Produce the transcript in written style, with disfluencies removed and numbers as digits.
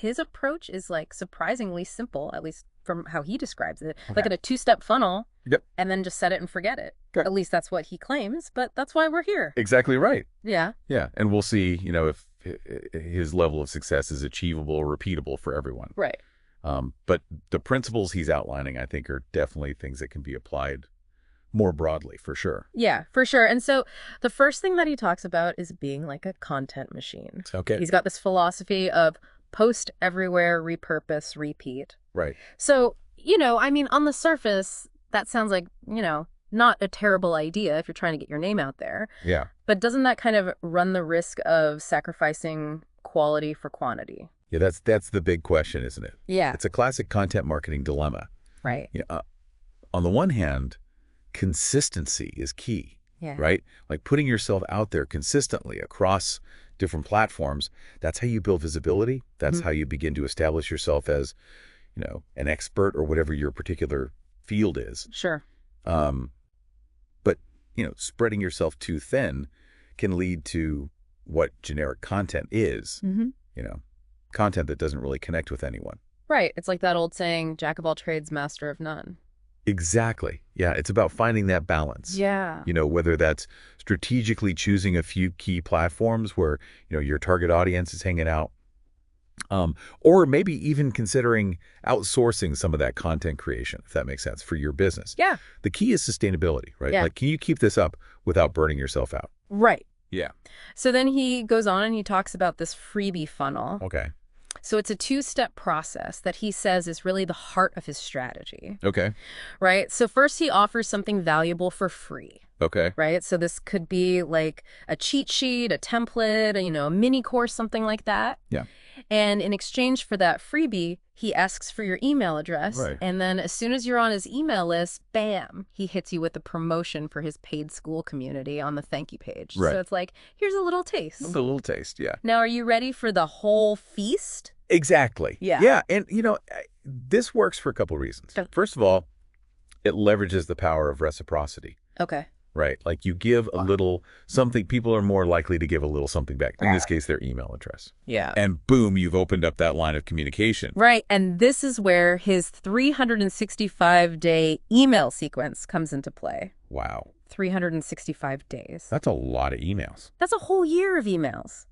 his approach is like surprisingly simple, at least from how he describes it. Okay. Like in a 2-step funnel. Yep. And then just set it and forget it. Okay. At least that's what he claims, but that's why we're here. Exactly right. Yeah. Yeah. And we'll see, if his level of success is achievable or repeatable for everyone. Right. But the principles he's outlining, I think, are definitely things that can be applied more broadly, for sure. Yeah, for sure. And so the first thing that he talks about is being like a content machine. Okay. He's got this philosophy of post everywhere, repurpose, repeat. Right. So, on the surface, that sounds like, not a terrible idea if you're trying to get your name out there. Yeah. But doesn't that kind of run the risk of sacrificing quality for quantity? Yeah, that's the big question, isn't it? Yeah. It's a classic content marketing dilemma. Right. On the one hand, consistency is key, Yeah. right? Like putting yourself out there consistently across different platforms. That's how you build visibility. That's how you begin to establish yourself as, an expert or whatever your particular field is. Sure. But, spreading yourself too thin can lead to what generic content is, content that doesn't really connect with anyone. Right. It's like that old saying, jack of all trades, master of none. Exactly. Yeah. It's about finding that balance. Yeah. Whether that's strategically choosing a few key platforms where, your target audience is hanging out, or maybe even considering outsourcing some of that content creation, if that makes sense, for your business. Yeah. The key is sustainability, right? Yeah. Like, can you keep this up without burning yourself out? Right. Yeah. So then he goes on and he talks about this freebie funnel. Okay. So it's a 2-step process that he says is really the heart of his strategy. Okay. Right? So first he offers something valuable for free. Okay. Right? So this could be like a cheat sheet, a template, a mini course, something like that. Yeah. And in exchange for that freebie, he asks for your email address. Right. And then as soon as you're on his email list, bam, he hits you with a promotion for his paid Skool community on the thank you page. Right. So it's like, here's a little taste. A little taste, yeah. Now, are you ready for the whole feast? Exactly. Yeah. Yeah. And, this works for a couple of reasons. Okay. First of all, it leverages the power of reciprocity. Okay. Right. Like you give a little something, people are more likely to give a little something back. In this case, their email address. Yeah. And boom, you've opened up that line of communication. Right. And this is where his 365-day email sequence comes into play. Wow. 365 days. That's a lot of emails. That's a whole year of emails.